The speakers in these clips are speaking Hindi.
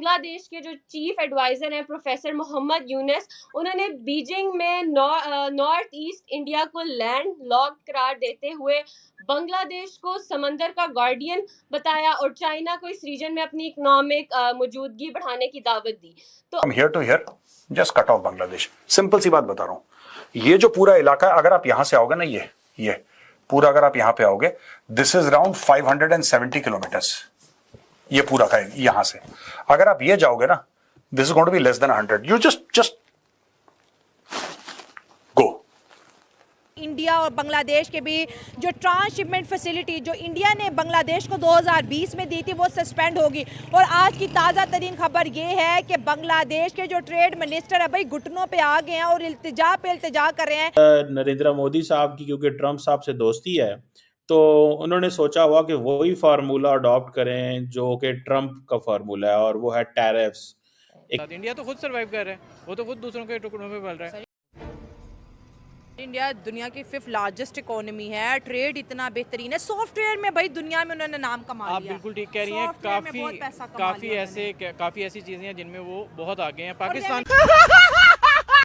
बांग्लादेश के जो चीफ एडवाइजर हैं प्रोफेसर मोहम्मद यूनुस, उन्होंने बीजिंग में नॉर्थ ईस्ट इंडिया को लैंड लॉक करार देते हुए बांग्लादेश को समंदर का गार्डियन बताया और चाइना को इस रीजन में अपनी इकोनॉमिक मौजूदगी बढ़ाने की दावत दी। तो here to here just cut off Bangladesh. Simple सी बात बता रहा हूँ, ये जो पूरा इलाका अगर आप यहां से आओगे ना, ये पूरा अगर आप यहां पे आओगे, दिस इज अराउंड 570 किलोमीटर्स। ये पूरा का यहां से अगर आप ये जाओगे ना, this is going to be less than 100। You just go. India और बांग्लादेश के भी जो ट्रांसशिपमेंट फैसिलिटी जो इंडिया ने बांग्लादेश को 2020 में दी थी वो सस्पेंड होगी। और आज की ताज़ा तरीन खबर ये है कि बांग्लादेश के जो ट्रेड मिनिस्टर है भाई घुटनों पे आ गए हैं और इल्तिजा पे इल्तिजा कर रहे हैं। नरेंद्र मोदी साहब की क्योंकि ट्रंप साहब से दोस्ती है, तो उन्होंने सोचा हुआ कि वही फार्मूला अडॉप्ट करें जो कि ट्रंप का फार्मूला है, और वो है टैरिफ्स। इंडिया तो खुद सर्वाइव कर रहा है, वो तो खुद दूसरों के टुकड़ों पे पल रहा है। इंडिया दुनिया की 5th लार्जेस्ट इकोनॉमी है, ट्रेड इतना बेहतरीन है, सॉफ्टवेयर में भाई दुनिया में उन्होंने नाम कमा लिया। आप बिल्कुल ठीक कह रही हैं, काफ़ी ऐसी चीज़ें हैं जिनमें वो बहुत आगे हैं। पाकिस्तान।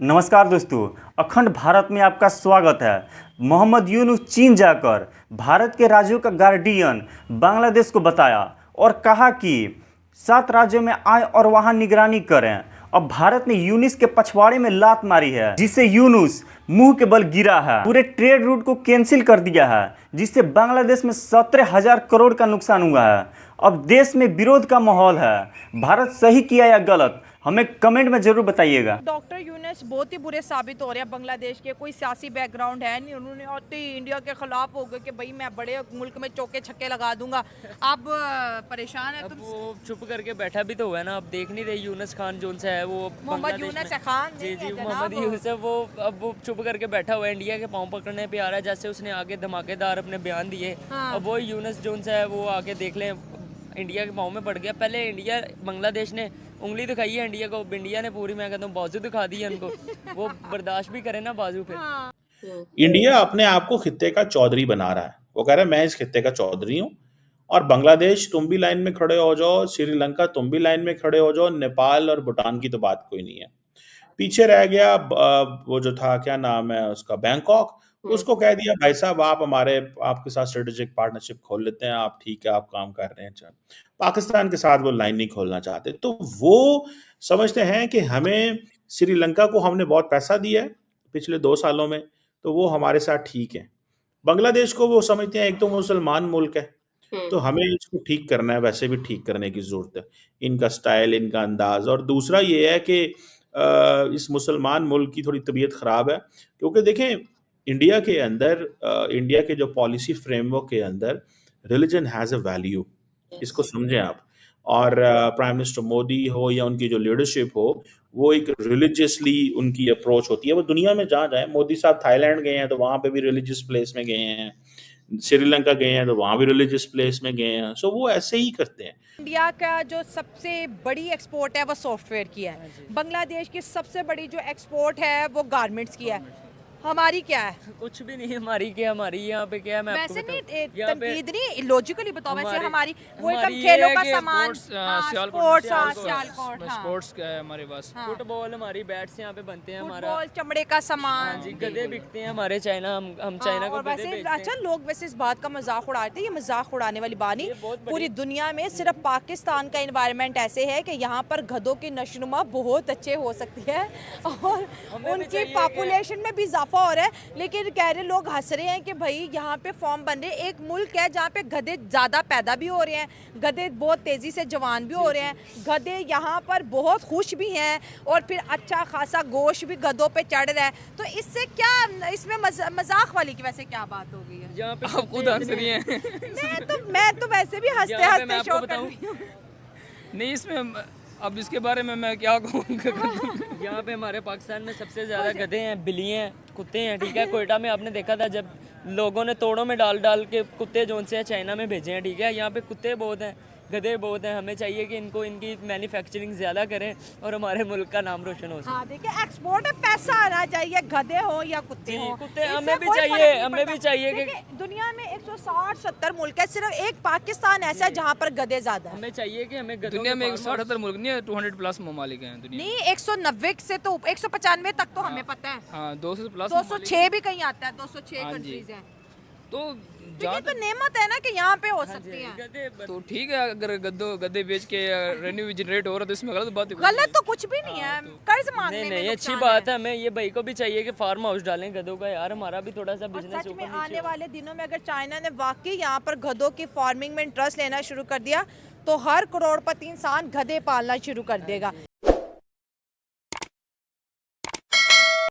नमस्कार दोस्तों, अखंड भारत में आपका स्वागत है। मोहम्मद यूनुस चीन जाकर भारत के राज्यों का गार्डियन बांग्लादेश को बताया और कहा कि 7 राज्यों में आए और वहां निगरानी करें। अब भारत ने यूनुस के पछवाड़े में लात मारी है, जिससे यूनुस मुंह के बल गिरा है। पूरे ट्रेड रूट को कैंसिल कर दिया है, जिससे बांग्लादेश में 17,000 करोड़ का नुकसान हुआ है। अब देश में विरोध का माहौल है। भारत सही किया या गलत, हमें कमेंट में जरूर बताइएगा। डॉक्टर यूनुस बहुत ही बुरे साबित हो रहे हैं बांग्लादेश के, कोई सियासी बैकग्राउंड है नहीं, उन्होंने आते ही इंडिया के खिलाफ हो गए कि भाई मैं बड़े मुल्क में चौके छक्के लगा दूंगा। अब परेशान है। अब वो चुप करके बैठा भी तो हुआ है ना, अब देख नहीं रहे यूनुस खान जोन से है वो मोहम्मद यूनुस खान। जी मोहम्मद यूनुस, वो अब वो चुप करके बैठा हुआ है, इंडिया के पाँव पकड़ने पे आ रहा है। जैसे उसने आगे धमाकेदार अपने बयान दिए, अब वो यूनुस जोन से है वो आके देख लें इंडिया के पाँव में पड़ गया। पहले इंडिया बांग्लादेश ने उंगली दिखाई है इंडिया को, इंडिया ने पूरी, मैं कहता हूँ बाजू दिखा दी है उनको। वो बर्दाश्त भी करे ना बाजू फिर। इंडिया अपने आप को खित्ते का चौधरी बना रहा है। वो कह रहा है मैं इस खित्ते का चौधरी हूँ, और बांग्लादेश तुम भी लाइन में खड़े हो जाओ, श्रीलंका तुम भी लाइन में खड़े हो जाओ, नेपाल और भूटान की तो बात कोई नहीं है। पीछे रह गया वो जो था, क्या नाम है उसका, बैंकॉक। उसको कह दिया भाई साहब आप आपके साथ स्ट्रेटेजिक पार्टनरशिप खोल लेते हैं, आप ठीक है, आप काम कर रहे हैं। पाकिस्तान के साथ वो लाइन नहीं खोलना चाहते, तो वो समझते हैं कि हमें श्रीलंका को हमने बहुत पैसा दिया है पिछले 2 सालों में, तो वो हमारे साथ ठीक है। बांग्लादेश को वो समझते हैं एक तो मुसलमान मुल्क है, तो हमें इसको ठीक करना है, वैसे भी ठीक करने की जरूरत है, इनका स्टाइल, इनका अंदाज। और दूसरा ये है कि इस मुसलमान मुल्क की थोड़ी तबीयत ख़राब है, क्योंकि देखें इंडिया के अंदर, इंडिया के जो पॉलिसी फ्रेमवर्क के अंदर रिलीजन हैज़ अ वैल्यू, इसको समझें आप। और प्राइम मिनिस्टर मोदी हो या उनकी जो लीडरशिप हो, वो एक रिलीजियसली उनकी अप्रोच होती है। वो दुनिया में जहाँ जाए, मोदी साहब थाईलैंड गए हैं तो वहाँ पे भी रिलीजियस प्लेस में गए हैं, श्रीलंका गए हैं तो वहाँ भी रिलीजियस प्लेस में गए हैं। सो वो ऐसे ही करते हैं। इंडिया का जो सबसे बड़ी एक्सपोर्ट है वो सॉफ्टवेयर की है, बांग्लादेश की सबसे बड़ी जो एक्सपोर्ट है वो गारमेंट्स की है। हमारी क्या है? कुछ भी नहीं हमारी क्या, हमारी यहाँ पे क्या है, मैं वैसे नहीं तनकीद नहीं, लॉजिकली बताओ। वैसे हमारी वो एकदम ये खेलों है का कि सामान, स्पोर्ट्स का है हमारे पास। फुटबॉल, हमारी बैट्स यहाँ पे बनते हैं, हमारा फुटबॉल, चमड़े का सामान, जी गधे बिकते हैं हमारे चाइना, हम चाइना को गधे बेचते हैं। अच्छा, लोग वैसे इस बात का मजाक उड़ाते हैं, ये मजाक उड़ाने वाली बात नहीं। पूरी दुनिया में सिर्फ पाकिस्तान का एनवायरनमेंट ऐसे है कि यहाँ पर गधों की नशोनुमा बहुत अच्छे हो सकती है और उनकी पॉपुलेशन में भी इजाफा हो रहा है। लेकिन कह रहे लोग हंस रहे हैं कि भाई यहाँ पे फॉर्म बन रहे। एक मुल्क है जहाँ पे गधे ज़्यादा पैदा भी हो रहे हैं, गधे बहुत तेज़ी से जवान भी हो रहे हैं, गधे यहाँ पर बहुत खुश भी हैं, और फिर अच्छा खासा गोश्त भी गधों पे चढ़ रहा है। तो इससे क्या, इसमें मजाक वाली की वैसे क्या बात हो गई है? यहाँ पे आप खुद हंस रही हैं। मैं तो वैसे भी हंसते हंसते शो कर रही हूँ। नहीं, इसमें अब इसके बारे में मैं क्या कहूँ। यहाँ पे हमारे पाकिस्तान में सबसे ज़्यादा गधे हैं, बिल्ली हैं, कुत्ते हैं, ठीक है। कोयटा में आपने देखा था जब लोगों ने तोड़ों में डाल के कुत्ते जोन से चाइना में भेजे हैं, ठीक है। यहाँ पे कुत्ते बहुत हैं, गधे बहुत हैं, हमें चाहिए कि इनको इनकी मैन्युफैक्चरिंग ज़्यादा करें और हमारे मुल्क का नाम रोशन हो सके। हाँ देखिए, एक्सपोर्ट में पैसा आना चाहिए, गधे हो या कुत्ते हो। कुत्ते इससे हमें भी कोई चाहिए, फर्क नहीं हमें पड़ता। भी चाहिए कि देखिए, दुनिया में 160-70 मुल्क है, सिर्फ एक पाकिस्तान ऐसा है जहाँ पर गधे ज्यादा है। हमें चाहिए कि हमें गधों दुनिया के में farmers- 170 मुल्क नहीं है, 200 प्लस ममालिक हैं दुनिया में। नहीं, 190 से तो 195 तक तो हमें पता है। हाँ 200 प्लस 206 भी कहीं आता है, 206 हाँ जी। कंट्रीज हैं। तो तो ये तो नेमत है ना कि यहाँ पे हो सकती है। गधे तो ठीक है, अगर गद्दे बेच के रेवेन्यू जनरेट हो रहा है तो इसमें गलत बात है। गलत तो कुछ भी नहीं है, कर्ज मांगने नहीं में नहीं, अच्छी नुकसान बात है। हमें ये भाई को भी चाहिए कि फार्म हाउस डालें गधों का, यार हमारा भी थोड़ा सा और बिजनेस सच में ऊपर आने नीचे वाले दिनों में अगर चाइना ने वाकई यहाँ पर गधों की फार्मिंग में इंटरेस्ट लेना शुरू कर दिया तो हर करोड़पति इंसान गधे पालना शुरू कर देगा।